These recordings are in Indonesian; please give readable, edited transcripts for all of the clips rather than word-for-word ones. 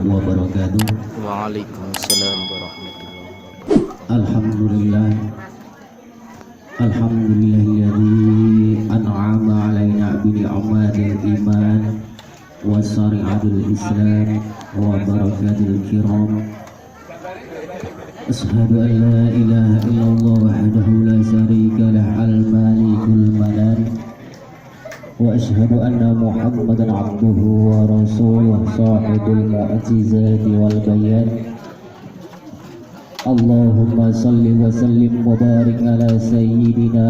wabarakatuh. Waalaikumsalam warahmatullahi wabarakatuh. Alhamdulillah. Alhamdulillahilladzi an'ama alaina bi ni'matil iman wa syari'atil islam wa barakatil kiram. Asyhadu an la ilaha illallah wahdahu la syarika lah al-malikul manan wa asyhadu anna muhammadan abduhu wa rasuluh sahibul mu'jizati wal bayan. Allahumma salli wa sallim wa barik ala sayyidina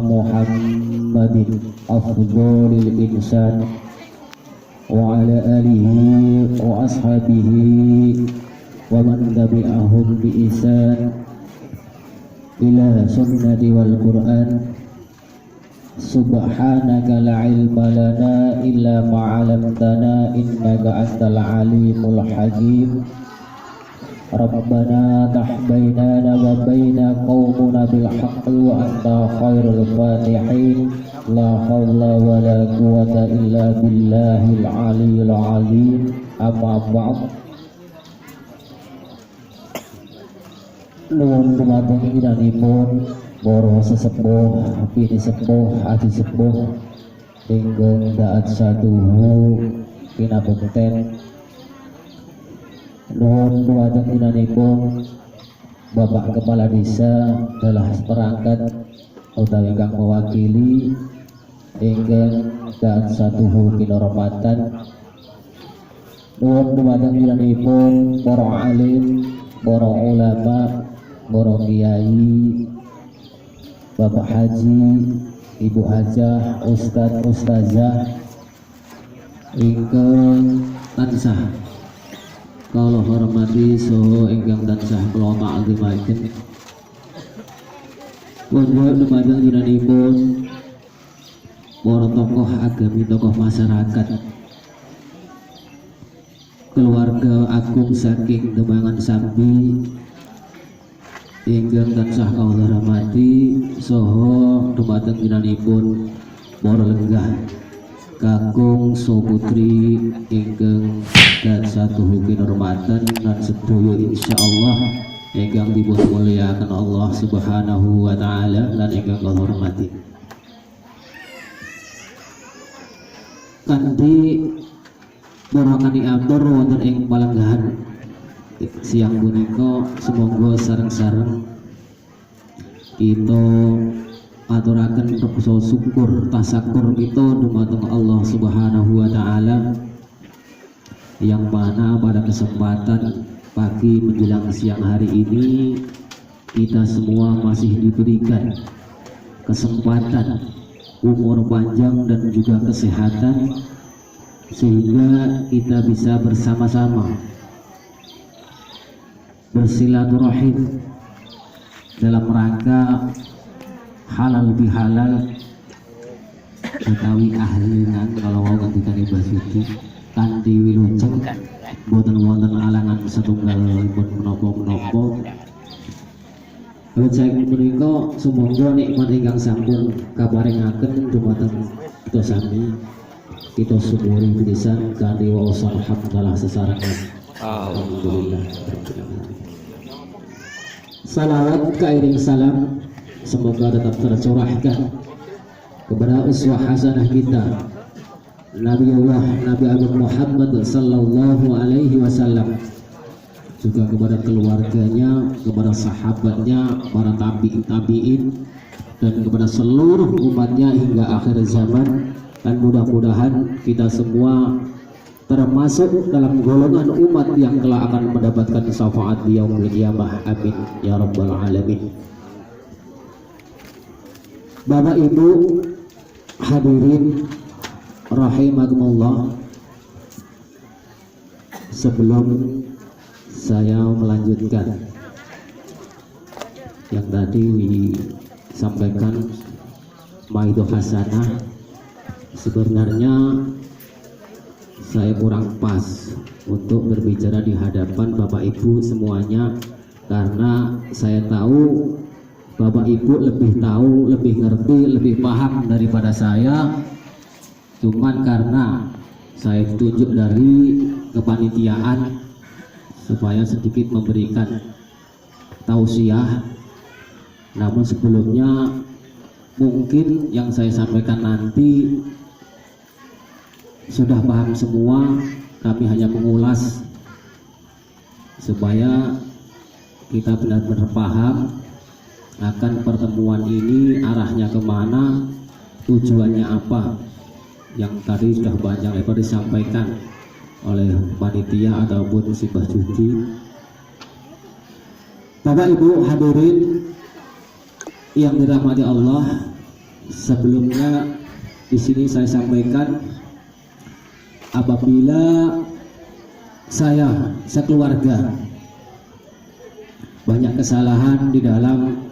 Muhammadin afdhalil insan wa ala alihi wa ashabihi wa man tabi'ahum bi ihsan ila sunnati wal Qur'an. Subhanaka la ilma lana illa ma 'allamtana innaka antal alimul hakim. Rabbana tahbainana wa baina qaumuna bil haqqi wa anta khairul fatihin. La hawla wa la quwata illa billahil aliyyil azim. Amma ba'd. Nuwun dumateng kinanipun para sesepuh, bini sepuh, adi sepuh ingkang taat satuhu pinabekten. Nuhun dumateng kinanipun Bapak Kepala Desa adalah perangkat utawi kang mewakili ingkang taat satuhu kinurmatan. Nuhun dumateng kinanipun para alim, para ulama, para kiai, Bapak Haji, Ibu Hajah, Ustadz Ustazah ingkang tansah kalau hormati saha ingkang tansah kula ma'lumaken. Wonten dumateng dinanipun para tokoh agami, tokoh masyarakat, keluarga agung saking Demangan Sambi ingkang tansah kawula hormati, saha dumateng dinanipun para lenggah kakung soputri ingkang tansah satuhu kinurmatan lan sedaya insyaallah ingkang dipun mulyakaken Allah Subhanahu wa taala lan ingkang kawula hormati. Kanthi barakani atur wonten ing palenggahan siang punika, semoga sareng-sareng kita aturaken rasa syukur tasakur kita dumateng Allah Subhanahu wa taala, yang mana pada kesempatan pagi menjelang siang hari ini kita semua masih diberikan kesempatan umur panjang dan juga kesehatan sehingga kita bisa bersama-sama bersilaturahim dalam rangka halal bihalal utawi ahlinan kalau mau gantikan Mbah Siti kanthi wilujeng boten wonten alangan setunggalipun menapa-menapa. Saking menika sumangga nikmat ingkang sampun kaparingaken dumateng kita sami kita syukuri pisan kanthi waos alhamdulillah sesarengan. Alhamdulillah. Salawat kairing salam semoga tetap tercurahkan kepada uswah hasanah kita Nabi Agung Muhammad sallallahu alaihi wasallam, juga kepada keluarganya, kepada sahabatnya, para tabi'in dan kepada seluruh umatnya hingga akhir zaman. Dan mudah-mudahan kita semua termasuk dalam golongan umat yang telah akan mendapatkan syafaat di yaumul qiyamah. Amin ya rabbal alamin. Bapak Ibu hadirin rahimakumullah, sebelum saya melanjutkan yang tadi disampaikan maido hasanah, sebenarnya saya kurang pas untuk berbicara di hadapan Bapak Ibu semuanya, karena saya tahu Bapak Ibu lebih tahu, lebih ngerti, lebih paham daripada saya. Cuman karena saya tunjuk dari kepanitiaan supaya sedikit memberikan tausiah. Namun sebelumnya mungkin yang saya sampaikan nanti sudah paham semua, kami hanya mengulas supaya kita benar-benar paham akan pertemuan ini arahnya kemana, tujuannya apa, yang tadi sudah banyak lebar disampaikan oleh panitia ataupun musibah judi. Bapak Ibu hadirin yang dirahmati Allah, sebelumnya di sini saya sampaikan apabila saya sekeluarga banyak kesalahan di dalam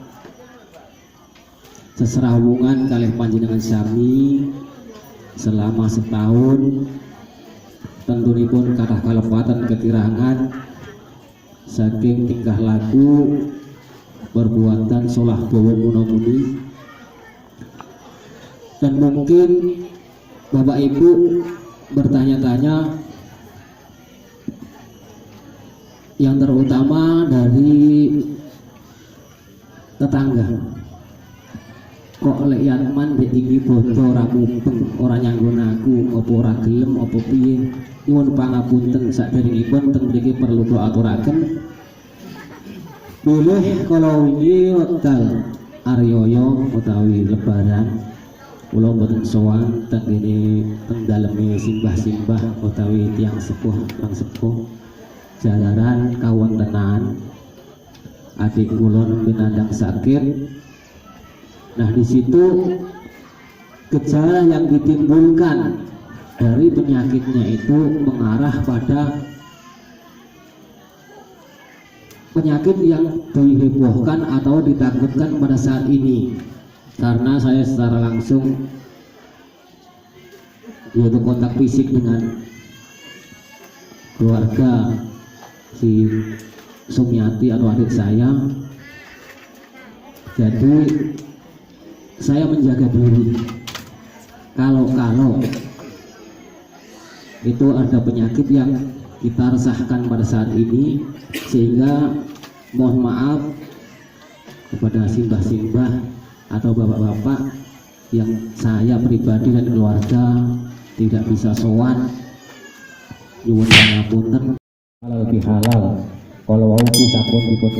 seserah hubungan kalih panjenengan sami selama setahun, tentunipun kathah kalepatan kekirangan saking tingkah laku perbuatan solah bawa munamuni, dan mungkin Bapak Ibu bertanya-tanya, yang terutama dari tetangga, kok lek Yatman dek iki bodo ora mupeng, ora nyanggon aku, apa ora gelem apa piye. Nyuwun pangapunten saderengipun teng mriki perlu doa aturaken. Boleh kalau ini wekdal Aryoyo utawi lebaran kula mboten sowan teng kene teng daleme simbah-simbah utawi tiyang sepuh jalaran kawontenan adik kula nembe nandang sakit. Nah, di situ gejala yang ditimbulkan dari penyakitnya itu mengarah pada penyakit yang dihebohkan atau ditakutkan pada saat ini. Karena saya secara langsung yaitu kontak fisik dengan keluarga si Sumiati atau adik saya, jadi saya menjaga diri. Kalau itu ada penyakit yang kita resahkan pada saat ini, sehingga mohon maaf kepada simbah-simbah atau bapak-bapak yang saya pribadi dan keluarga tidak bisa sowan, nyuwun pangapunten. Halal bihalal kalau wau sampun dipun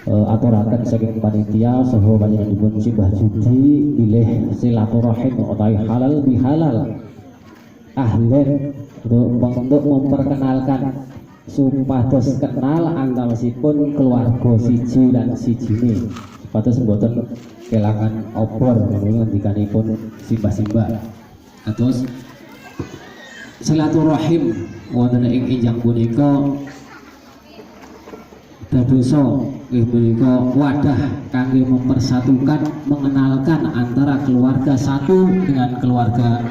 aturaken saking panitia saha panjenenganipun simbah judi bilih silaturahim utawi halal bihalal ahlen untuk memperkenalkan supados kenal antawisipun keluarga siji lan sijine supados mboten kelangan obor ngendikanipun simbah-simbah. Terus silaturahim wonten ing enjang punika dadosa punika wadah kangge mempersatukan, mengenalkan antara keluarga satu dengan keluarga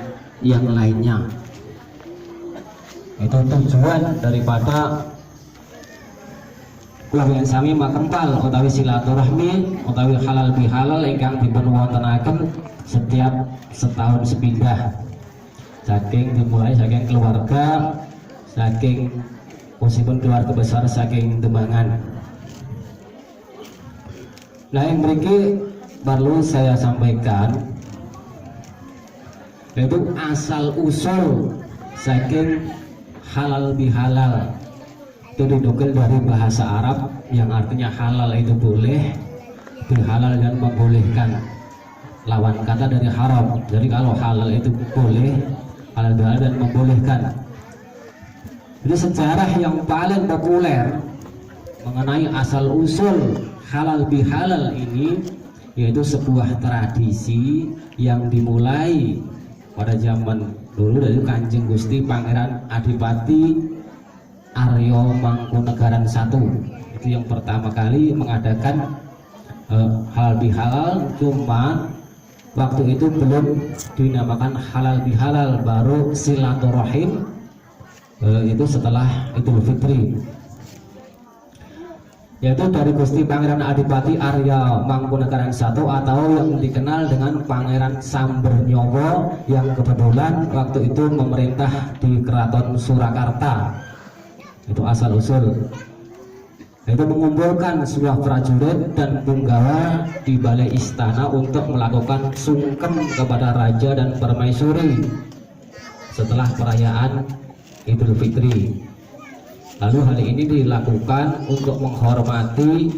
yang lainnya. Itu tujuan daripada keluarga sami makempal utawi silaturahmi utawi halal bihalal ingkang dipun wontenaken setiap setahun sepindah. Dimulai saking keluarga, saking meskipun keluarga besar saking Demangan. Nah, yang berikut perlu saya sampaikan yaitu asal usul saking halal bihalal itu dinukil dari bahasa Arab yang artinya halal itu boleh, bihalal dan membolehkan, lawan kata dari haram. Jadi kalau halal itu boleh, halal bihalal dan membolehkan. Jadi sejarah yang paling populer mengenai asal usul halal bihalal ini yaitu sebuah tradisi yang dimulai pada zaman dulu dari Kanjeng Gusti Pangeran Adipati Aryo Mangkunegaran I. Itu yang pertama kali mengadakan halal bihalal, cuma waktu itu belum dinamakan halal bihalal, baru silaturahim itu setelah Idul Fitri. yaitu dari Gusti Pangeran Adipati Arya Mangkunegaran I atau yang dikenal dengan Pangeran Sambernyowo yang kebetulan waktu itu memerintah di Keraton Surakarta. Itu asal usul, yaitu mengumpulkan sebuah prajurit dan punggawa di balai istana untuk melakukan sungkem kepada Raja dan Permaisuri setelah perayaan Idul Fitri. Lalu hal ini dilakukan untuk menghormati,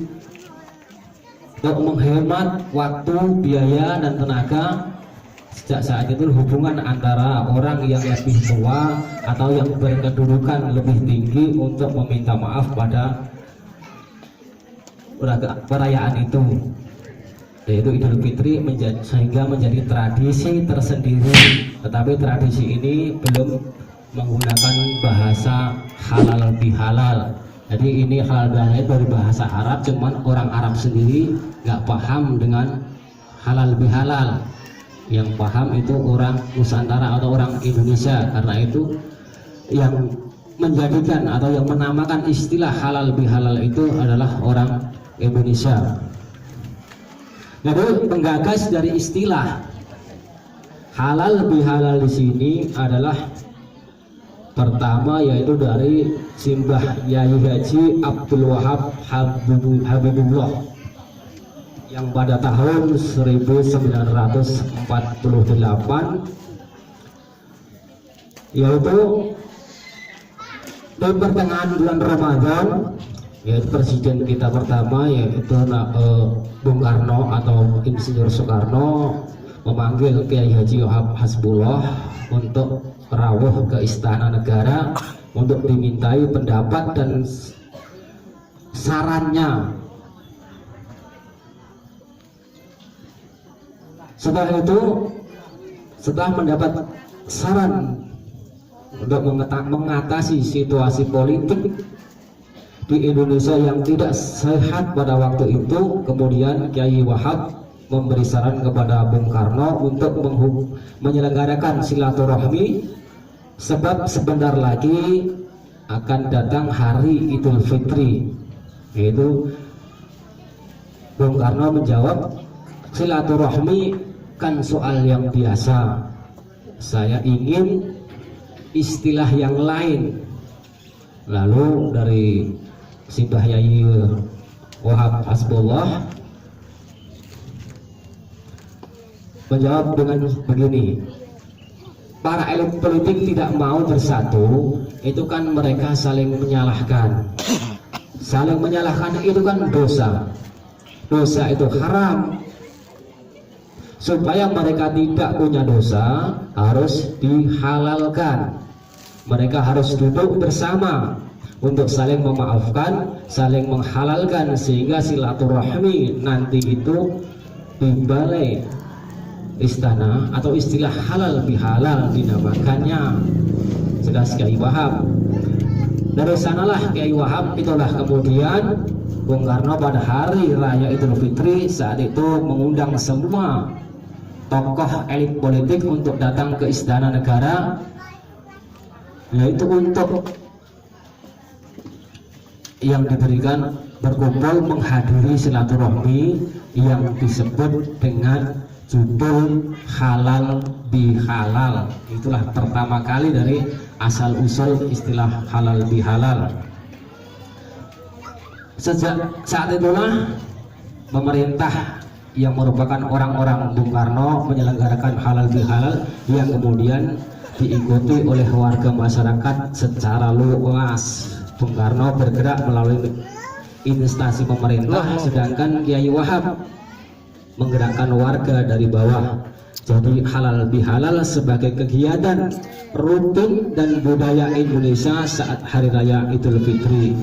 untuk menghemat waktu, biaya, dan tenaga. Sejak saat itu hubungan antara orang yang lebih tua atau yang berkedudukan lebih tinggi untuk meminta maaf pada perayaan itu, yaitu Idul Fitri, sehingga menjadi tradisi tersendiri. Tetapi tradisi ini belum menggunakan bahasa halal bihalal. Jadi ini halal bihalal dari bahasa Arab, cuman orang Arab sendiri nggak paham dengan halal bihalal. Yang paham itu orang Nusantara atau orang Indonesia. Karena itu yang menjadikan atau yang menamakan istilah halal bihalal itu adalah orang Indonesia. Jadi penggagas dari istilah halal bihalal di sini adalah pertama, yaitu dari Simbah Yai Haji Abdul Wahab Habibullah yang pada tahun 1948, yaitu di pertengahan bulan Ramadan, yaitu presiden kita pertama yaitu Bung Karno atau Insinyur Soekarno memanggil Kiai Haji Wahab Hasbullah untuk rawuh ke Istana Negara untuk dimintai pendapat dan sarannya. Setelah itu, setelah mendapat saran untuk mengatasi situasi politik di Indonesia yang tidak sehat pada waktu itu, kemudian Kiai Wahab memberi saran kepada Bung Karno untuk menyelenggarakan silaturahmi, sebab sebentar lagi akan datang hari Idul Fitri. Yaitu Bung Karno menjawab, silaturahmi kan soal yang biasa, saya ingin istilah yang lain. Lalu dari Simbah Yai Wahab Hasbullah menjawab dengan begini, para elit politik tidak mau bersatu, itu kan mereka saling menyalahkan. Saling menyalahkan itu kan dosa. Dosa itu haram. Supaya mereka tidak punya dosa, harus dihalalkan. Mereka harus duduk bersama untuk saling memaafkan, saling menghalalkan, sehingga silaturahmi nanti itu di balai istana atau istilah halal bihalal dinamakannya. Jelas Kiai Wahab. Dari sanalah Kiai Wahab itulah kemudian Bung Karno pada hari raya Idul Fitri saat itu mengundang semua tokoh elit politik untuk datang ke Istana Negara, yaitu untuk yang diberikan berkumpul menghadiri silaturahmi yang disebut dengan judul halal bihalal. Itulah pertama kali dari asal usul istilah halal bihalal. Sejak saat itulah pemerintah yang merupakan orang-orang Bung Karno menyelenggarakan halal bihalal yang kemudian diikuti oleh warga masyarakat secara luas. Bung Karno bergerak melalui instansi pemerintah, sedangkan Kiai Wahab menggerakkan warga dari bawah. Jadi halal bihalal sebagai kegiatan rutin dan budaya Indonesia saat hari raya Idul Fitri.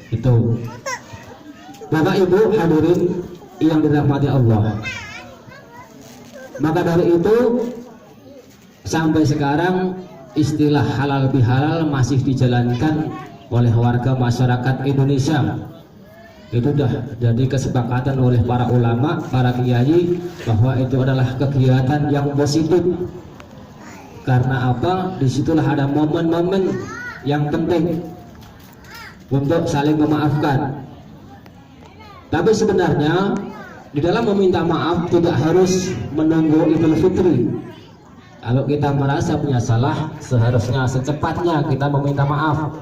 Itu Bapak Ibu hadirin yang dirahmati Allah. Maka dari itu sampai sekarang istilah halal bihalal masih dijalankan oleh warga masyarakat Indonesia. Itu sudah jadi kesepakatan oleh para ulama, para kiai, bahwa itu adalah kegiatan yang positif. Karena apa? Disitulah ada momen-momen yang penting untuk saling memaafkan. Tapi sebenarnya di dalam meminta maaf tidak harus menunggu Idul Fitri. Kalau kita merasa punya salah, seharusnya secepatnya kita meminta maaf.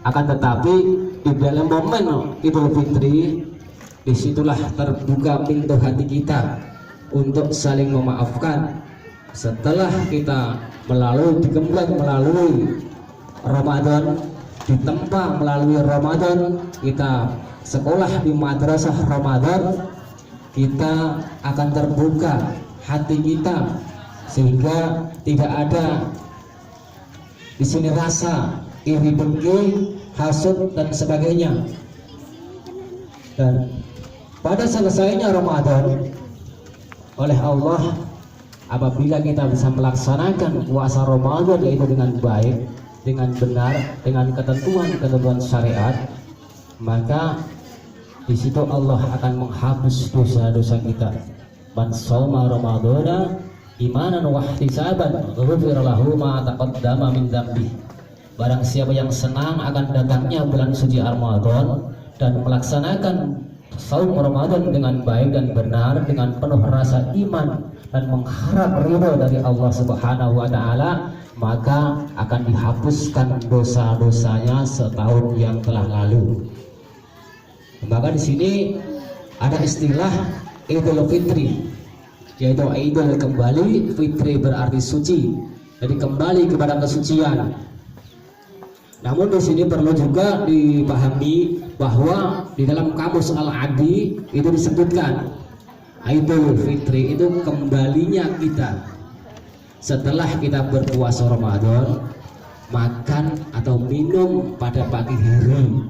Akan tetapi di dalam momen Idul Fitri, disitulah terbuka pintu hati kita untuk saling memaafkan. Setelah kita digembleng melalui Ramadan, ditempa melalui Ramadan, kita sekolah di madrasah Ramadan, kita akan terbuka hati kita sehingga tidak ada di sini rasa iri dengki, hasud dan sebagainya. Dan pada selesainya Ramadan oleh Allah, apabila kita bisa melaksanakan puasa Ramadan yaitu dengan baik, dengan benar, dengan ketentuan syariat, maka di situ Allah akan menghapus dosa-dosa kita. Man shauma ramadhana imanan wa ihtisaban ghufira lahu ma taqaddama min dzambi. Barang siapa yang senang akan datangnya bulan suci Ramadan dan melaksanakan saum Ramadan dengan baik dan benar, dengan penuh rasa iman dan mengharap ridho dari Allah Subhanahu wa taala, maka akan dihapuskan dosa-dosanya setahun yang telah lalu. Maka di sini ada istilah Idul Fitri, yaitu Idul kembali, Fitri berarti suci, jadi kembali kepada kesucian. Namun di sini perlu juga dipahami bahwa di dalam kamus Al-Adi itu disebutkan Idul Fitri itu kembalinya kita setelah kita berpuasa Ramadan, makan atau minum pada pagi hari.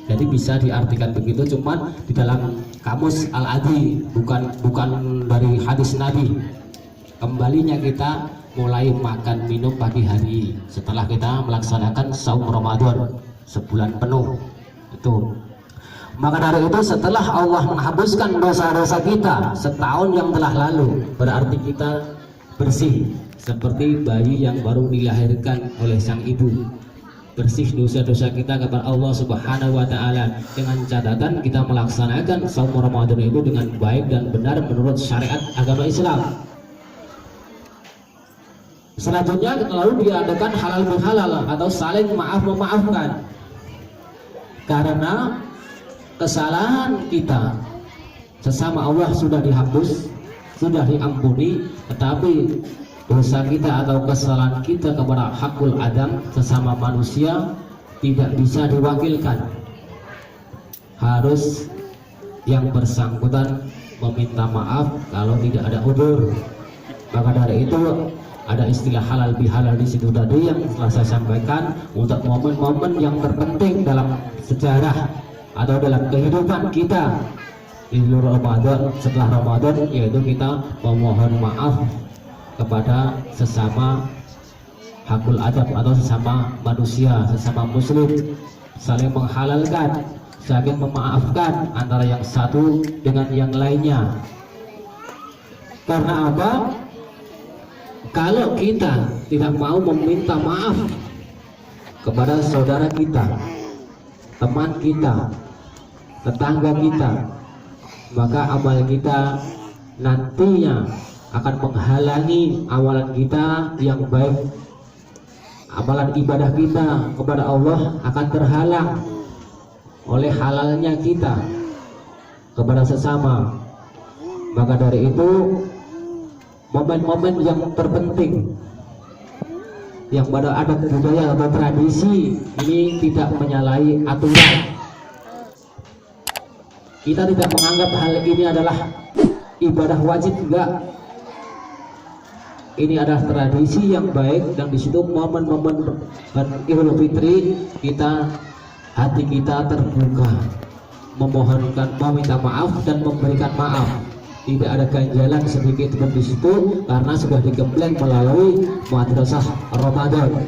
Jadi bisa diartikan begitu, cuman di dalam kamus Al-Adi, bukan dari hadis Nabi. Kembalinya kita mulai makan minum pagi hari setelah kita melaksanakan saum Ramadan sebulan penuh. Itu. Maka dari itu setelah Allah menghapuskan dosa-dosa kita setahun yang telah lalu, berarti kita bersih seperti bayi yang baru dilahirkan oleh sang ibu. Bersih dosa-dosa kita kepada Allah Subhanahu wa taala, dengan catatan kita melaksanakan saum Ramadan itu dengan baik dan benar menurut syariat agama Islam. Selanjutnya lalu diadakan halal bihalal atau saling maaf memaafkan. Karena kesalahan kita sesama Allah sudah dihapus, sudah diampuni, tetapi dosa kita atau kesalahan kita kepada hakul adam sesama manusia tidak bisa diwakilkan. Harus yang bersangkutan meminta maaf kalau tidak ada udzur. Maka dari itu ada istilah halal bihalal di situ tadi yang telah saya sampaikan untuk momen-momen yang terpenting dalam sejarah atau dalam kehidupan kita di luar Ramadan, setelah Ramadan, yaitu kita memohon maaf kepada sesama hakul adab atau sesama manusia, sesama muslim, saling menghalalkan, saling memaafkan antara yang satu dengan yang lainnya. Karena apa? Kalau kita tidak mau meminta maaf kepada saudara kita, teman kita, tetangga kita, maka amal kita nantinya akan menghalangi amalan kita yang baik. Amalan ibadah kita kepada Allah akan terhalang oleh halalnya kita kepada sesama. Maka dari itu momen-momen yang terpenting yang pada adat budaya atau tradisi ini tidak menyalahi aturan. Kita tidak menganggap hal ini adalah ibadah wajib, enggak. Ini adalah tradisi yang baik, dan di situ momen-momen Idul Fitri kita, hati kita terbuka memohonkan, meminta maaf dan memberikan maaf. Tidak ada ganjalan sedikit pun di situ karena sudah digembleng melalui madrasah Ramadan.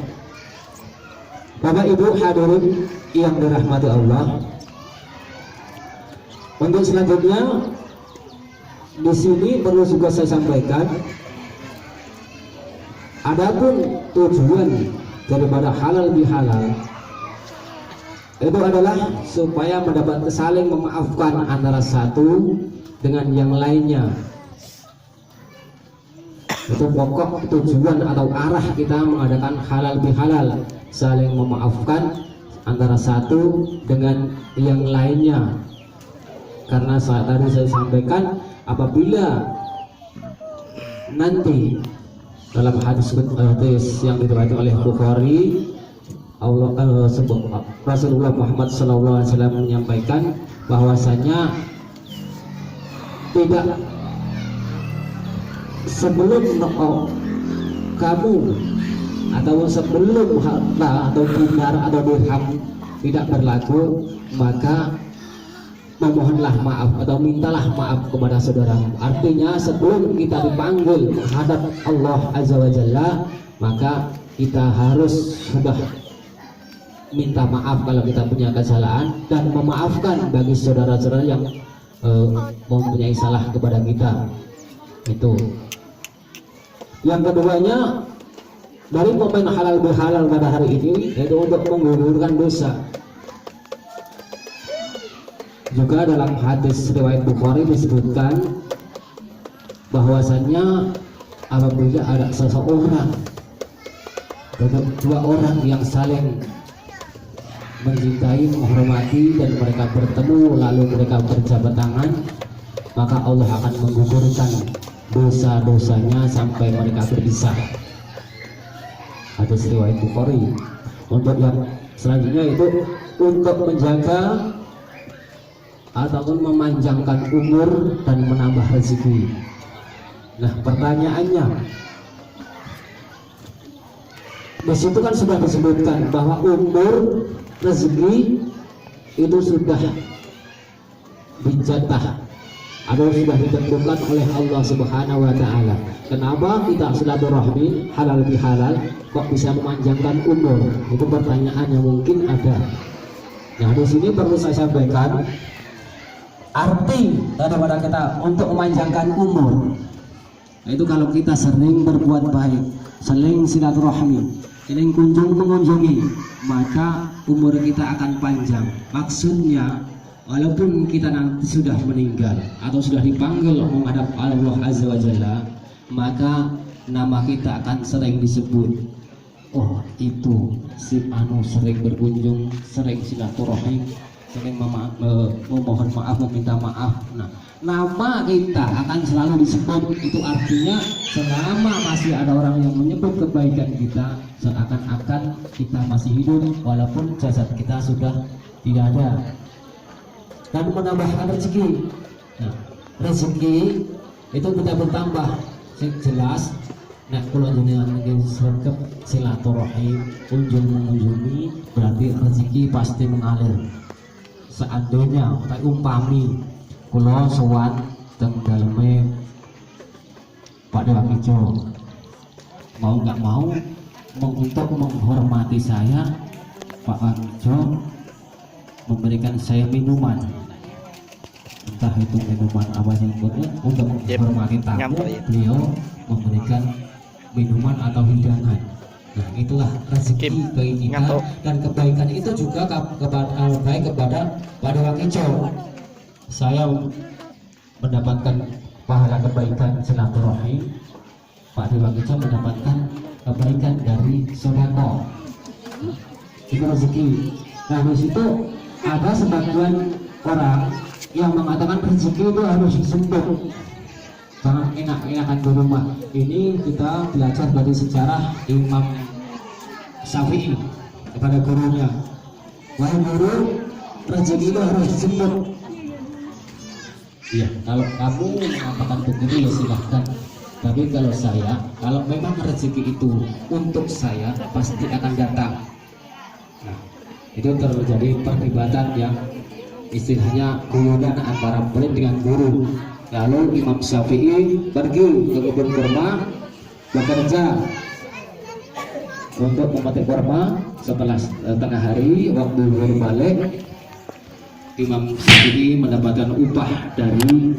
Bapak Ibu hadirin yang dirahmati Allah, untuk selanjutnya di sini perlu juga saya sampaikan, adapun tujuan daripada halal bihalal itu adalah supaya mendapat saling memaafkan antara satu dengan yang lainnya. Itu pokok tujuan atau arah kita mengadakan halal bihalal, saling memaafkan antara satu dengan yang lainnya. Karena tadi saya sampaikan, apabila nanti dalam hadis yang diriwayatkan oleh Bukhari, Rasulullah Muhammad SAW menyampaikan bahwasanya tidak sebelum kamu atau sebelum harta atau dinar atau dirham tidak berlaku, maka memohonlah maaf atau mintalah maaf kepada saudaramu. Artinya sebelum kita dipanggil menghadap Allah Azza wa Jalla, maka kita harus sudah minta maaf kalau kita punya kesalahan dan memaafkan bagi saudara-saudara yang mempunyai salah kepada kita. Itu. Yang keduanya dari pemain halal bihalal pada hari ini, yaitu untuk menggugurkan dosa. Juga dalam hadis riwayat Bukhari disebutkan bahwasannya apabila ada seseorang atau dua orang yang saling mencintai, menghormati, dan mereka bertemu lalu mereka berjabat tangan, maka Allah akan menggugurkan dosa-dosanya sampai mereka berpisah. Hadis riwayat Bukhari. Untuk yang selanjutnya itu untuk menjaga ataupun memanjangkan umur dan menambah rezeki. Nah, pertanyaannya, di situ kan sudah disebutkan bahwa umur, rezeki itu sudah dijatah atau sudah ditentukan oleh Allah Subhanahu wa Ta'ala. Kenapa kita silaturahmi halal bihalal kok bisa memanjangkan umur? Itu pertanyaan yang mungkin ada. Nah, di sini perlu saya sampaikan arti daripada kita untuk memanjangkan umur. Nah, itu kalau kita sering berbuat baik, sering silaturahmi, sering mengunjungi, maka umur kita akan panjang. Maksudnya, walaupun kita nanti sudah meninggal atau sudah dipanggil menghadap Allah Azza wa Jalla, maka nama kita akan sering disebut. Oh, itu si anu sering berkunjung, sering silaturahim, sering memohon maaf, meminta maaf. Nah, nama kita akan selalu disebut. Itu artinya selama masih ada orang yang menyebut kebaikan kita, seakan-akan kita masih hidup walaupun jasad kita sudah tidak ada. Dan menambahkan rezeki. Nah, rezeki itu kita bertambah jelas. Nah, kalau jenengan ingin sergap silaturahim, mengunjungi, berarti rezeki pasti mengalir. Seandainya tak umpami kula sowan teng daleme Pak Dewa Kijo, mau nggak mau untuk menghormati saya, Pak Kijo memberikan saya minuman, entah itu minuman apa yang untuk menghormati tamu, beliau memberikan minuman atau hidangan. Nah, itulah rezeki bagi kita, dan kebaikan itu juga baik kepada Pak Dewa Kijo. Saya mendapatkan pahala kebaikan silaturahim, Pak Dewa Kijo mendapatkan kebaikan dari sedekah. Itu rezeki. Nah, di situ ada sebagian orang yang mengatakan rezeki itu harus disempit, jangan enak-enakan di rumah. Ini kita belajar dari sejarah Imam Syafi'i kepada gurunya, wahai guru, rezeki itu harus disempit. Iya, kalau kamu mengatakan begitu ya silahkan. Tapi kalau saya, kalau memang rezeki itu untuk saya, pasti akan datang. Nah, itu terjadi perdebatan yang istilahnya guyonan antara murid dengan guru. Lalu Imam Syafi'i pergi ke kebun kurma bekerja untuk memetik kurma. Setelah tengah hari waktu berbalik, Imam Syafi'i mendapatkan upah dari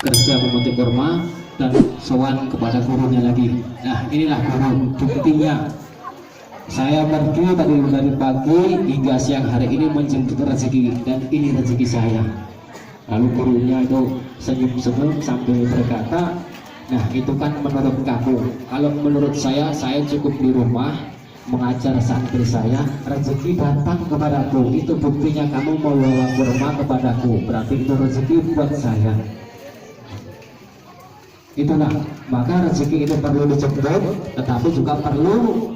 kerja memetik kurma dan sowan kepada gurunya lagi. Nah, inilah guru buktinya. Saya pergi tadi dari pagi hingga siang hari ini menjemput rezeki, dan ini rezeki saya. Lalu gurunya itu senyum-senyum sambil berkata, nah itu kan menurut kamu. Kalau menurut saya cukup di rumah mengajar santri saya, rezeki datang kepadaku. Itu buktinya kamu membawa kurma kepadaku, berarti itu rezeki buat saya. Itulah, maka rezeki itu perlu dijemput, tetapi juga perlu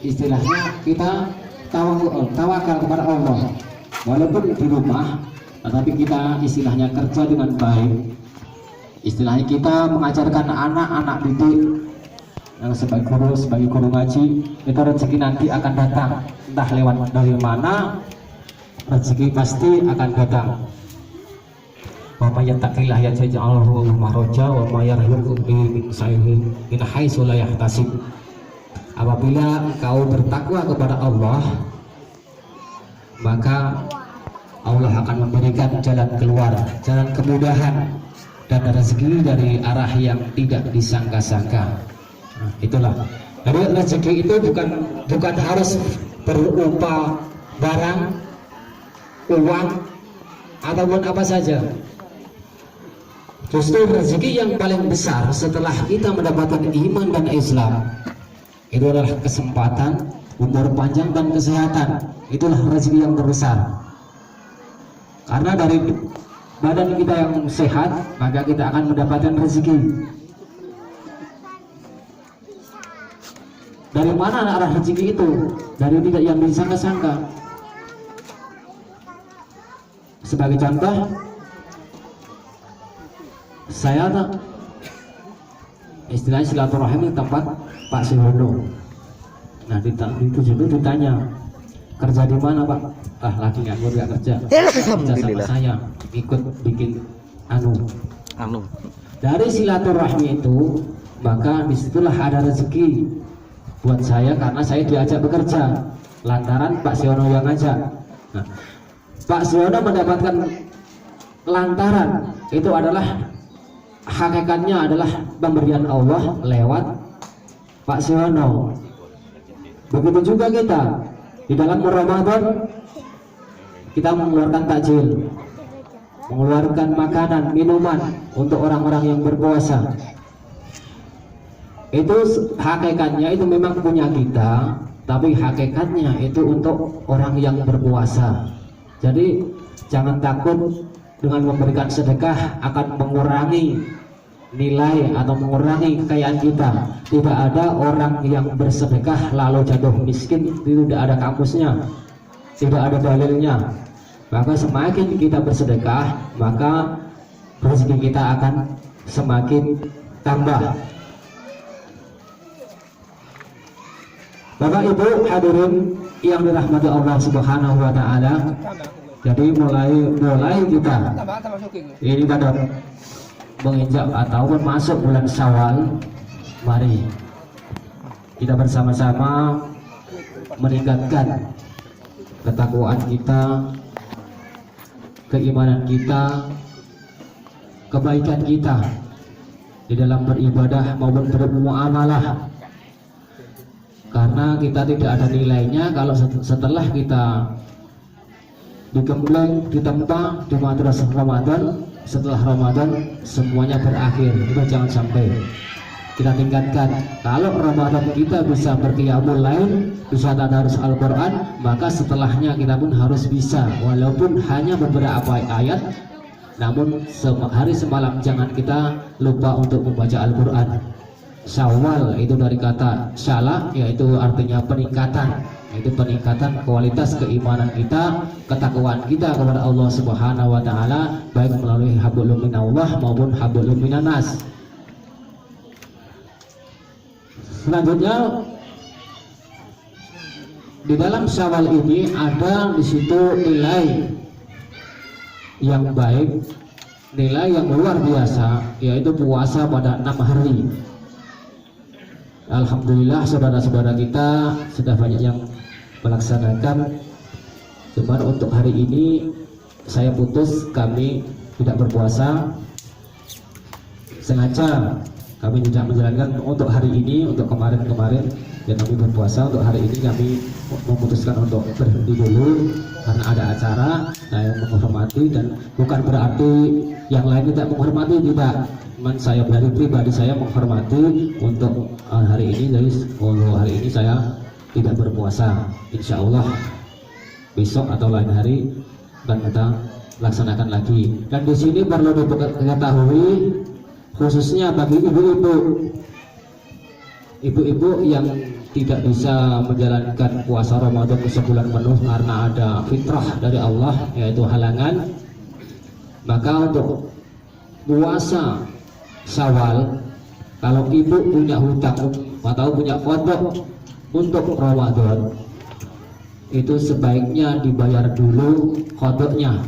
istilahnya kita tawakal kepada Allah. Walaupun di rumah, tetapi kita istilahnya kerja dengan baik. Istilahnya kita mengajarkan anak-anak didik yang sebagai guru ngaji, itu rezeki nanti akan datang, entah lewat dari mana, rezeki pasti akan datang. Wa may yattaqillah yaj'al lahu makhraja wa may yarzuqhu min haitsu la yahtasib. Apabila engkau bertakwa kepada Allah, maka Allah akan memberikan jalan keluar, jalan kemudahan dan rezeki dari arah yang tidak disangka-sangka. Nah, itulah. Jadi rezeki itu bukan harus berupa barang, uang, ataupun apa saja. Justru rezeki yang paling besar setelah kita mendapatkan iman dan Islam itu adalah kesempatan, umur panjang dan kesehatan. Itulah rezeki yang terbesar. Karena dari badan kita yang sehat, maka kita akan mendapatkan rezeki. Dari mana arah rezeki itu? Dari tidak yang disangka-sangka. Sebagai contoh, saya istilahnya silaturahim di tempat Pak Suhono. Nah itu ditanya, kerja di mana Pak? Ah lagi nganggur nggak kerja. Kerja sama saya, ikut bikin anu. Dari silaturahmi itu, maka disitulah ada rezeki buat saya, karena saya diajak bekerja lantaran Pak Suhono yang ngajak. Nah, Pak Suhono mendapatkan lantaran itu adalah hakikatnya adalah pemberian Allah lewat Pak Suhono. Begitu juga kita di dalam Ramadan, kita mengeluarkan takjil, mengeluarkan makanan, minuman untuk orang-orang yang berpuasa. Itu hakikatnya itu memang punya kita, tapi hakikatnya itu untuk orang yang berpuasa. Jadi jangan takut dengan memberikan sedekah akan mengurangi nilai atau mengurangi kekayaan kita. Tidak ada orang yang bersedekah lalu jatuh miskin, tidak ada kamusnya, tidak ada dalilnya. Maka semakin kita bersedekah, maka rezeki kita akan semakin tambah. Bapak Ibu hadirin yang dirahmati Allah Subhanahu wa taala. Jadi mulai kita ini pada menginjak ataupun masuk bulan Syawal, mari kita bersama-sama meningkatkan ketakwaan kita, keimanan kita, kebaikan kita di dalam beribadah maupun bermuamalah. Karena kita tidak ada nilainya kalau setelah kita digembleng, ditempa di madrasah Ramadan, setelah Ramadan semuanya berakhir. Itu jangan sampai kita tingkatkan. Kalau Ramadan kita bisa berqiyamul lail, bisa tadarus Al-Quran, maka setelahnya kita pun harus bisa, walaupun hanya beberapa ayat, namun sehari semalam jangan kita lupa untuk membaca Al-Quran. Syawal itu dari kata syala, yaitu artinya peningkatan, yaitu peningkatan kualitas keimanan kita, ketakwaan kita kepada Allah Subhanahu wa taala, baik melalui hablum minallah maupun hablum minannas. Selanjutnya di dalam Syawal ini ada di situ nilai yang baik, nilai yang luar biasa, yaitu puasa pada 6 hari. Alhamdulillah saudara-saudara kita sudah banyak yang melaksanakan. Cuman untuk hari ini saya putus, kami tidak berpuasa. Sengaja kami tidak menjalankan untuk hari ini, untuk kemarin-kemarin dan kami berpuasa. Untuk hari ini kami memutuskan untuk berhenti dulu karena ada acara. Saya menghormati, dan bukan berarti yang lain tidak menghormati, tidak. Cuman saya dari pribadi saya menghormati untuk hari ini, guys. Hari ini saya tidak berpuasa. Insya Allah besok atau lain hari akan kita laksanakan lagi. Dan di sini perlu diketahui, khususnya bagi ibu-ibu yang tidak bisa menjalankan puasa Ramadan sebulan penuh karena ada fitrah dari Allah, yaitu halangan, maka untuk puasa Syawal, kalau ibu punya hutang atau punya kodok untuk Ramadan, itu sebaiknya dibayar dulu kodoknya,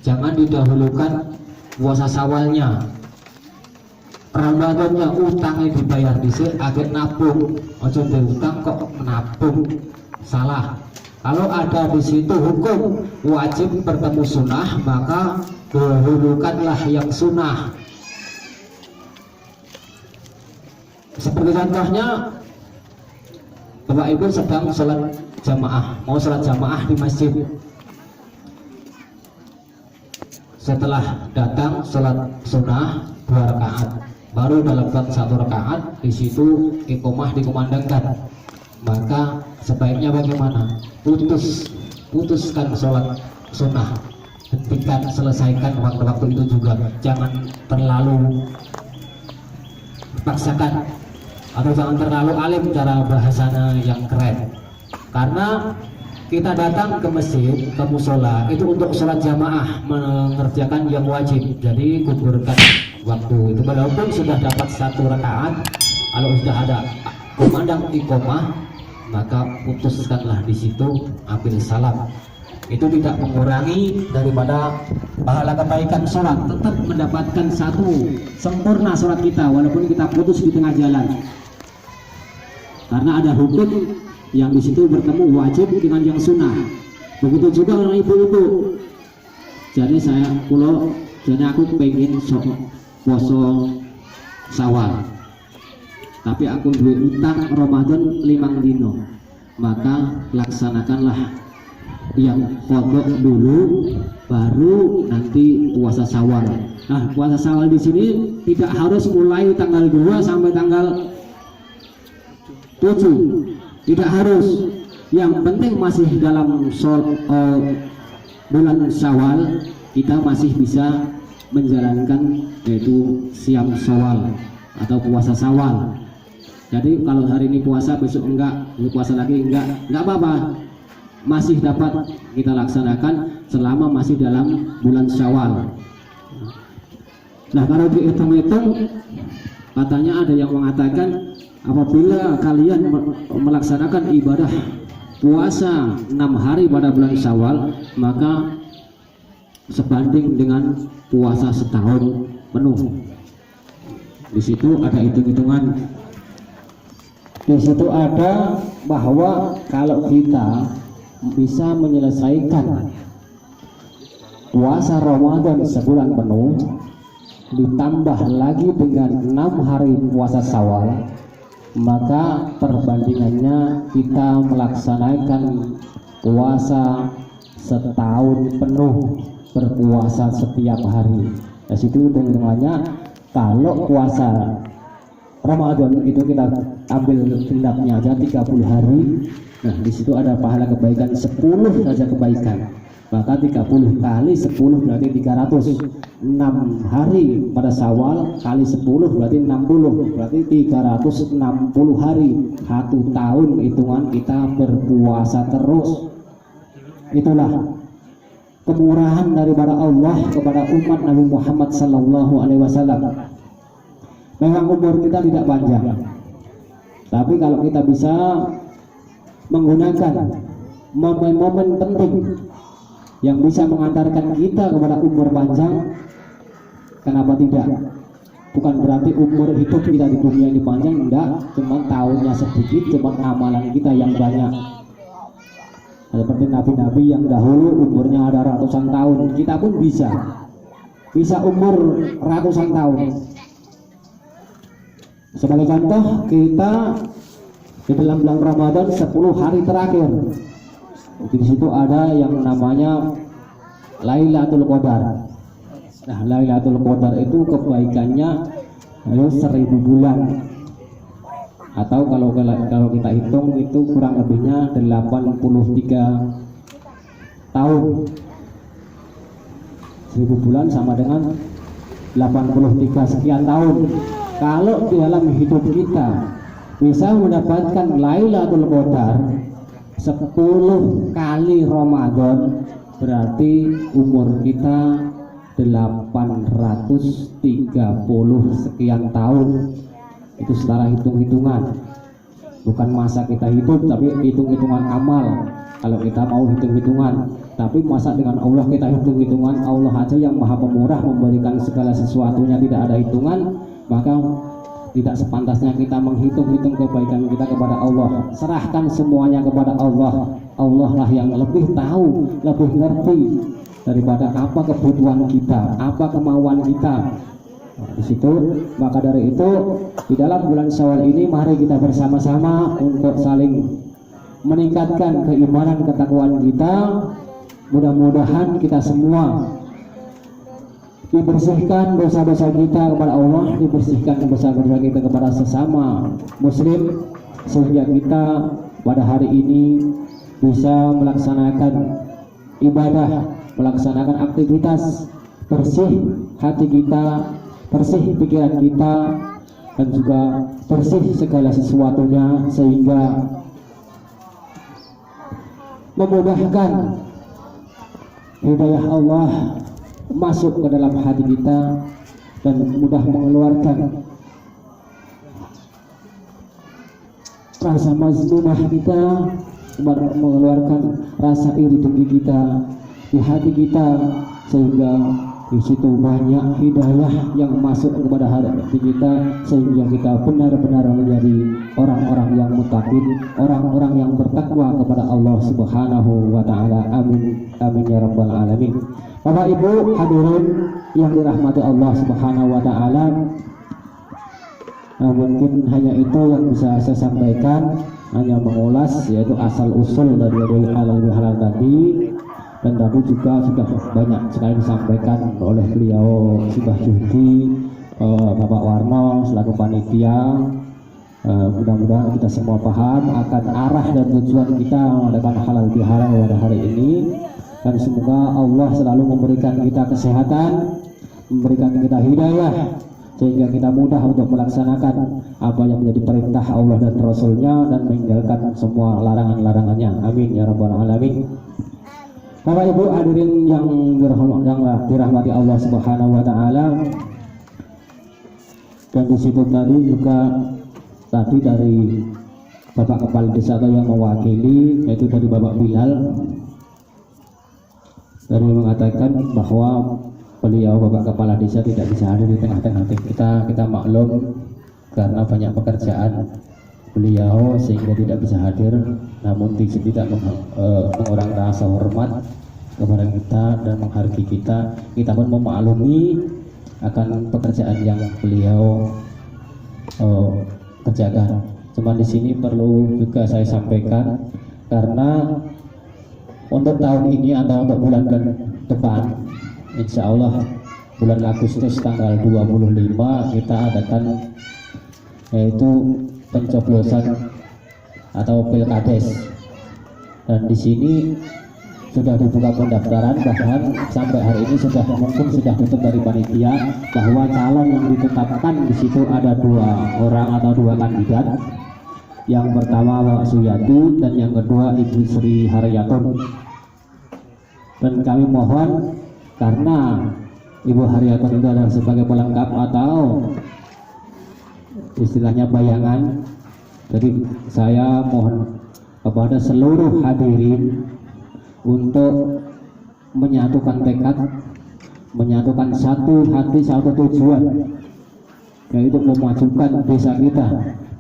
jangan didahulukan puasa Syawalnya. Ramadannya utangnya dibayar dhisik, akhir nabung. Ojo utang kok menabung, salah. Kalau ada di situ hukum wajib bertemu sunnah, maka dahulukanlah yang sunnah. Seperti contohnya, Bapak Ibu sedang sholat jamaah, mau sholat jamaah di masjid. Setelah datang sholat sunnah 2 rakaat, baru dalam 1 rakaat di situ iqomah dikumandangkan, maka sebaiknya bagaimana? Putuskan sholat sunnah, hentikan, selesaikan waktu-waktu itu juga, jangan terlalu paksakan atau jangan terlalu alim cara bahasanya yang keren. Karena kita datang ke masjid, ke musola itu untuk sholat jamaah, mengerjakan yang wajib. Jadi gugurkan waktu itu, walaupun sudah dapat 1 rakaat, kalau sudah ada kumandang iqomah, maka putuskanlah di situ, ambil salam. Itu tidak mengurangi daripada pahala kebaikan sholat, tetap mendapatkan 1 sempurna sholat kita walaupun kita putus di tengah jalan. Karena ada hukum yang di situ bertemu wajib dengan yang sunnah. Begitu juga orang ibu-ibu. Jadi aku pengen poso Syawal, tapi aku duwe utang Ramadan 5 dino, maka laksanakanlah yang kodok dulu, baru nanti puasa Syawal. Nah, puasa Syawal di sini tidak harus mulai tanggal 2 sampai tanggal 7, tidak harus. Yang penting masih dalam bulan Syawal, kita masih bisa menjalankan yaitu siam Syawal atau puasa Syawal. Jadi kalau hari ini puasa, besok enggak, puasa lagi enggak apa-apa, masih dapat kita laksanakan selama masih dalam bulan Syawal. Nah, kalau dihitung-hitung, katanya ada yang mengatakan apabila kalian melaksanakan ibadah puasa 6 hari pada bulan Syawal, maka sebanding dengan puasa setahun penuh. Di situ ada hitung-hitungan. Di situ ada bahwa kalau kita bisa menyelesaikan puasa Ramadan sebulan penuh, ditambah lagi dengan 6 hari puasa Syawal, maka perbandingannya kita melaksanakan puasa setahun penuh, berpuasa setiap hari. Di situ hitungannya, kalau puasa Ramadan itu kita ambil genapnya aja 30 hari. Nah, di situ ada pahala kebaikan 10 saja kebaikan. Maka 30 kali 10 berarti 300. 6 hari pada Syawal kali 10 berarti 60, berarti 360 hari. 1 tahun hitungan kita berpuasa terus. Itulah kemurahan daripada Allah kepada umat Nabi Muhammad SAW. Memang umur kita tidak panjang, tapi kalau kita bisa menggunakan momen-momen penting yang bisa mengantarkan kita kepada umur panjang, kenapa tidak? Bukan berarti umur hidup kita di dunia ini panjang, enggak, cuma tahunnya sedikit, cuma amalan kita yang banyak. Seperti nabi-nabi yang dahulu umurnya ada ratusan tahun, kita pun bisa umur ratusan tahun. Sebagai contoh, kita di dalam bulan Ramadan 10 hari terakhir. Di situ ada yang namanya Lailatul Qadar. Nah, Lailatul Qadar itu kebaikannya 1000 bulan. Atau kalau kita hitung itu kurang lebihnya 83 tahun. 1000 bulan sama dengan 83 sekian tahun. Kalau di dalam hidup kita bisa mendapatkan Lailatul Qadar 10 kali Ramadan, berarti umur kita 830 sekian tahun. Itu secara hitung-hitungan, bukan masa kita hidup, tapi hitung-hitungan amal. Kalau kita mau hitung-hitungan, tapi masa dengan Allah kita hitung-hitungan, Allah aja yang maha pemurah memberikan segala sesuatunya tidak ada hitungan, maka tidak sepantasnya kita menghitung-hitung kebaikan kita kepada Allah. Serahkan semuanya kepada Allah. Allah lah yang lebih tahu, lebih ngerti daripada apa kebutuhan kita, apa kemauan kita. Nah, di situ, maka dari itu di dalam bulan Syawal ini mari kita bersama-sama untuk saling meningkatkan keimanan ketakwaan kita. Mudah-mudahan kita semua dibersihkan dosa-dosa kita kepada Allah, dibersihkan dosa-dosa kita kepada sesama muslim, sehingga kita pada hari ini bisa melaksanakan ibadah, melaksanakan aktivitas, bersih hati kita, bersih pikiran kita, dan juga bersih segala sesuatunya, sehingga memudahkan hidayah Allah masuk ke dalam hati kita dan mudah mengeluarkan rasa mazlumah kita, mengeluarkan rasa iri dengki kita di hati kita, sehingga di situ banyak hidayah yang masuk kepada hati kita, sehingga kita benar-benar menjadi orang-orang yang muttaqin, orang-orang yang bertakwa kepada Allah Subhanahu wa taala. Amin amin ya rabbal alamin. Bapak Ibu hadirin yang dirahmati Allah Subhanahu wa taala, mungkin hanya itu yang bisa saya sampaikan, hanya mengulas yaitu asal usul dari halal tadi. Dan tadi juga sudah banyak sekali disampaikan oleh beliau Sibah Juhdi, Bapak Warno selaku panitia. Mudah-mudahan kita semua paham akan arah dan tujuan kita mengadakan halal bihalal pada hari ini, dan semoga Allah selalu memberikan kita kesehatan, memberikan kita hidayah, sehingga kita mudah untuk melaksanakan apa yang menjadi perintah Allah dan Rasulnya, dan meninggalkan semua larangan-larangannya. Amin ya rabbal alamin. Bapak Ibu hadirin yang dirahmati Allah Subhanahu wa taala, dan di situ tadi juga dari Bapak Kepala Desa yang mewakili, yaitu dari Bapak Bilal, dari mengatakan bahwa beliau Bapak Kepala Desa tidak bisa hadir di tengah-tengah kita maklum karena banyak pekerjaan beliau sehingga tidak bisa hadir, namun tidak mengurangi rasa hormat kepada kita dan menghargai kita. Kita pun memaklumi akan pekerjaan yang beliau kerjakan. Cuman di sini perlu juga saya sampaikan, karena untuk tahun ini atau untuk bulan depan, insya Allah bulan Agustus tanggal 25 kita adakan yaitu pencoblosan atau pilkades, dan di sini sudah dibuka pendaftaran, bahkan sampai hari ini mungkin sudah tutup dari panitia, bahwa calon yang ditetapkan di situ ada 2 orang atau 2 kandidat. Yang pertama Pak Suyati dan yang kedua Ibu Sri Haryatun. Dan kami mohon, karena Ibu Haryatun itu adalah sebagai pelengkap atau istilahnya bayangan, jadi saya mohon kepada seluruh hadirin untuk menyatukan tekad, menyatukan satu hati, satu tujuan, yaitu memajukan desa kita,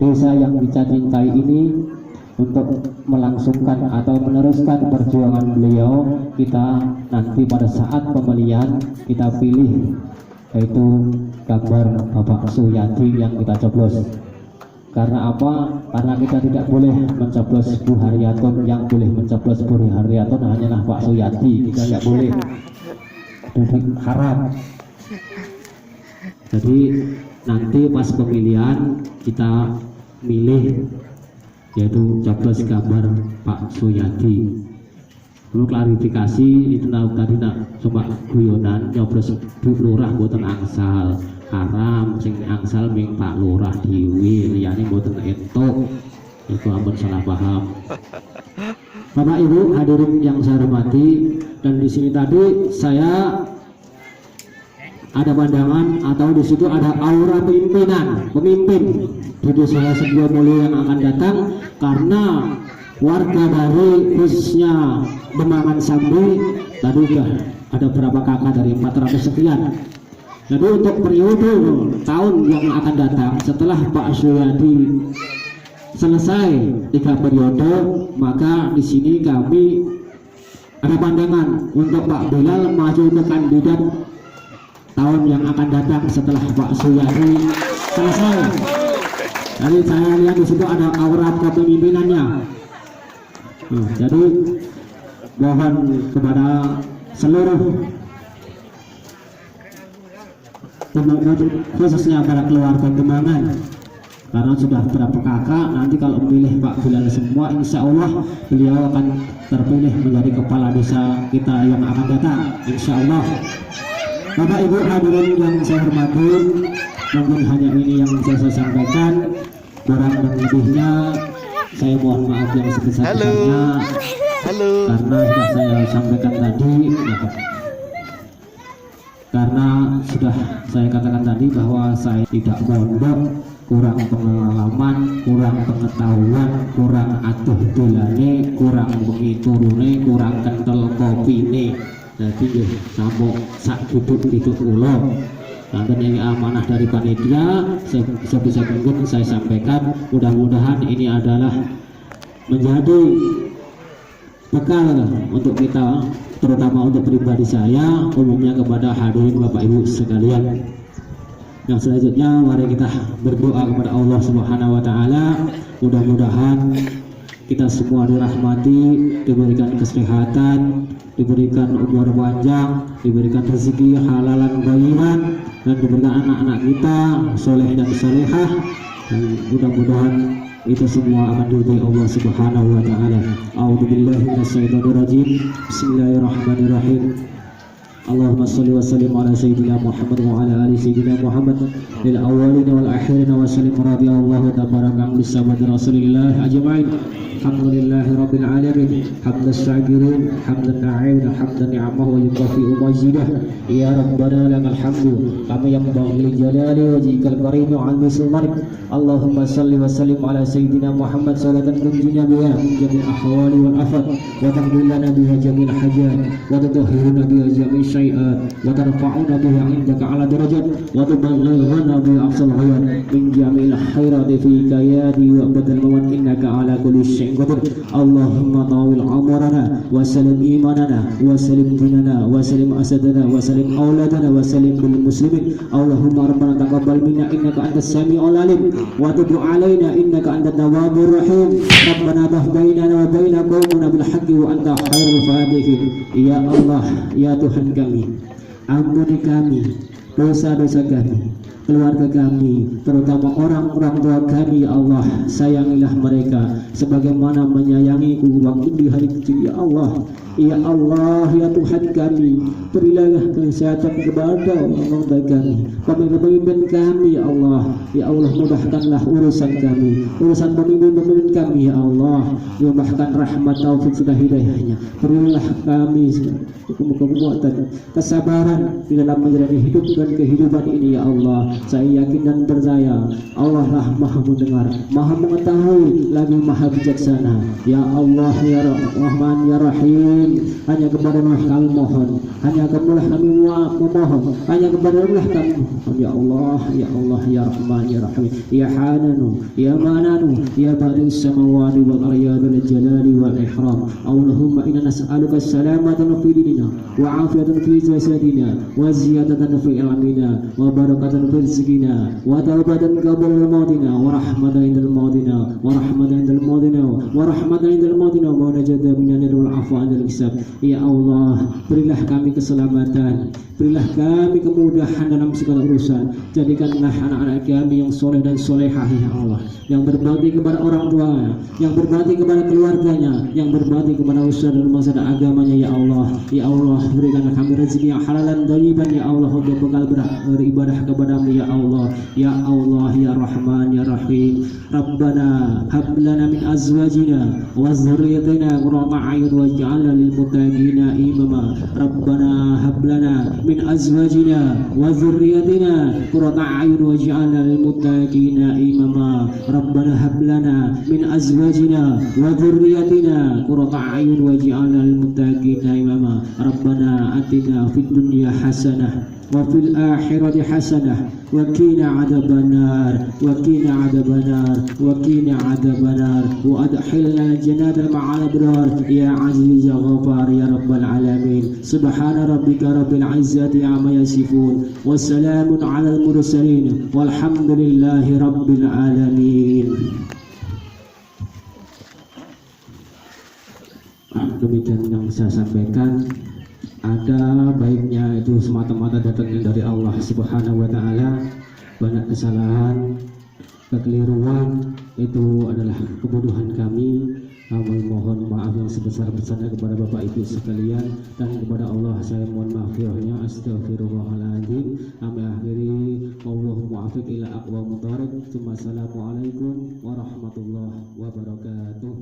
desa yang kita cintai ini, untuk melangsungkan atau meneruskan perjuangan beliau. Kita nanti pada saat pemilihan kita pilih yaitu gambar Bapak Suyati yang kita coblos. Karena apa? Karena kita tidak boleh mencoblos Bu Haryatun, yang boleh mencoblos Bu Haryatun hanyalah Pak Suyadi. Kita tidak boleh, jadi haram. Jadi nanti pas pemilihan kita milih, yaitu coblos gambar Pak Suyadi. Perlu klarifikasi itu tadi cuma guyonan, nyoblos Bu Lurah mboten angsal. Haram sing angsal ming Pak Lurah dhewe, liyane mboten entuk. Itu ampun salah paham. Bapak Ibu hadirin yang saya hormati, dan di sini tadi saya ada pandangan atau di situ ada aura pemimpin di desa Sedio Mulyo yang akan datang, karena warga dari khususnya Bemangan Sambi tadi sudah ada berapa kakak dari 400 sekian. Jadi untuk periode tahun yang akan datang setelah Pak Suyadi selesai 3 periode, maka di sini kami ada pandangan untuk Pak Bilal maju ke kandidat tahun yang akan datang setelah Pak Suyadi selesai. Jadi saya lihat di situ ada aura kepemimpinannya. Jadi mohon kepada seluruh khususnya para keluarga Demangan, karena sudah berapa kakak, nanti kalau memilih Pak Bilal semua, insya Allah beliau akan terpilih menjadi kepala desa kita yang akan datang, insya Allah. Bapak Ibu hadirin yang saya hormati, mungkin hanya ini yang saya sampaikan, kurang dan lebihnya saya mohon maaf yang sebesar-besarnya, karena sudah saya sampaikan tadi, karena sudah saya katakan tadi bahwa saya tidak mondok, kurang pengalaman, kurang pengetahuan, kurang atuh dolane, kurang bengi turune, kurang kental kopine. Jadi sambung sak duduk itu ulo. Nanti ini amanah dari panitia, sebisa mungkin saya sampaikan. Mudah-mudahan ini adalah menjadi bekal untuk kita, terutama untuk pribadi saya, umumnya kepada hadirin Bapak Ibu sekalian. Yang selanjutnya mari kita berdoa kepada Allah Subhanahu wa taala, mudah-mudahan kita semua dirahmati, diberikan kesehatan, diberikan umur panjang, diberikan rezeki halalan thayyiban, dan diberikan anak-anak kita soleh dan solehah, dan mudah-mudahan itu semua akan diridhai Allah Subhanahu wa taala. A'udzubillahi minasyaitonirrajim. Bismillahirrahmanirrahim. Allahumma shalli wa sallim ala sayyidina Muhammad wa ala ali sayyidina Muhammad lil awwalina wal akhirina wa sallim radhiyallahu tabaraka an sahabati Rasulillah ajma'in. Alhamdulillahi rabbil alamin, hamdan syakirin, hamdan na'imin, hamdan ni'amahu wa yukafi'u majidah. Ya rabbana lakal hamdu kama yanbaghi li jalali wajhikal karim wa 'azimi sultanik. Allahumma shalli wa sallim ala sayyidina Muhammad salatan tunjina biha min jami'il ahwali wal afat wa taqdilana biha jami'il hajat wa tutahhiruna biha jami'il syai'at wa tarfa'una biha 'indaka 'ala darajat wa tuballighuna biha aqsal ghayat min jami'il khairati fi kayati wa badal mawat innaka 'ala kulli syai'in qadir. Allahumma tawil amarana wa salim imanana wa salim dinana wa salim asadana wa salim auladana wa salim bil muslimin. Allahumma rabbana taqabbal minna innaka antas sami'ul alim wa tub 'alaina innaka antat tawwabur rahim. Rabbana bainana wa baina qaumina bil haqqi wa anta khairul fatihin. Ya Allah, ya Tuhan kami, ampuni kami dosa-dosa kami, keluarga kami, terutama orang-orang tua kami. Ya Allah, sayangilah mereka sebagaimana menyayangiku waktu di hari kecil. Ya Allah, ya Allah, ya Tuhan kami, berilah kesehatan kepada orang tua kami, pemimpin kami. Ya Allah, ya Allah, mudahkanlah urusan kami, urusan pemimpin kami. Ya Allah, mudahkan rahmat taufik sudah hidayahnya, berilah kami kekuatan, kesabaran di dalam menjalani hidup dan kehidupan ini. Ya Allah, saya yakin dan percaya Allah lah maha mendengar, maha mengetahui, lagi maha bijaksana. Ya Allah, ya Rahman, ya Rahim, alamin. Hanya kepada-Mu kami mohon, hanya kepada kami memohon, hanya kepada-Mu kami mohon. Ya Allah, ya Allah, ya Rahman, ya Rahim, ya Hananu, ya Mananu, ya Badi'us samawati wal ardi ya dzal jalali wal ikram. Allahumma inna nas'aluka salamatan fi dinina wa afiyatan fi jasadina wa ziyadatan fi ilmina wa barakatan fi rizqina wa taubatan qabla mautina wa rahmatan indal mautina wa rahmatan indal mautina wa rahmatan indal mautina wa najata minan wal afwa indal hisab. Ya Allah, berilah kami keselamatan, berilah kami kemudahan dalam segala urusan. Jadikanlah anak-anak kami yang soleh dan solehah ya Allah, yang berbakti kepada orang tuanya, yang berbakti kepada keluarganya, yang berbakti kepada usaha dan masa dan agamanya ya Allah. Ya Allah, berikanlah kami rezeki yang halal dan thayyiban ya Allah, untuk bekal beribadah kepadamu ya Allah. Ya Allah, ya Rahman, ya Rahim. Rabbana hab lana min azwajina wa dzurriyyatina qurrata a'yun waj'alna lil muttaqina imama. Rabbana hab lana min azwajina wa dzurriyyatina qurrata a'yun waj'alna lil muttaqina imama. Rabbana hab lana min azwajina wa dzurriyyatina qurrata a'yun waj'alna lil muttaqina imama. Rabbana atina fid dunya hasanah wa fil akhirati hasanah wa qina adzabannar wa qina adzabannar wa qina adzabannar wa adkhilna jannata ma'al abrar ya aziz ya ghafar ya rabbal alamin. Subhana rabbika rabbil izzati amma yasifun wa salamun alal mursalin walhamdulillahi rabbil alamin. Demikian yang saya sampaikan. Ada baiknya itu semata-mata datangnya dari Allah Subhanahu wa Ta'ala. Banyak kesalahan, kekeliruan itu adalah kebodohan kami. Kami mohon maaf yang sebesar-besarnya kepada Bapak Ibu sekalian, dan kepada Allah saya mohon maghfirahnya. Astaghfirullahaladzim. Kami akhiri, wallahu muwaffiq ila aqwamit thoriq. Assalamualaikum warahmatullahi wabarakatuh.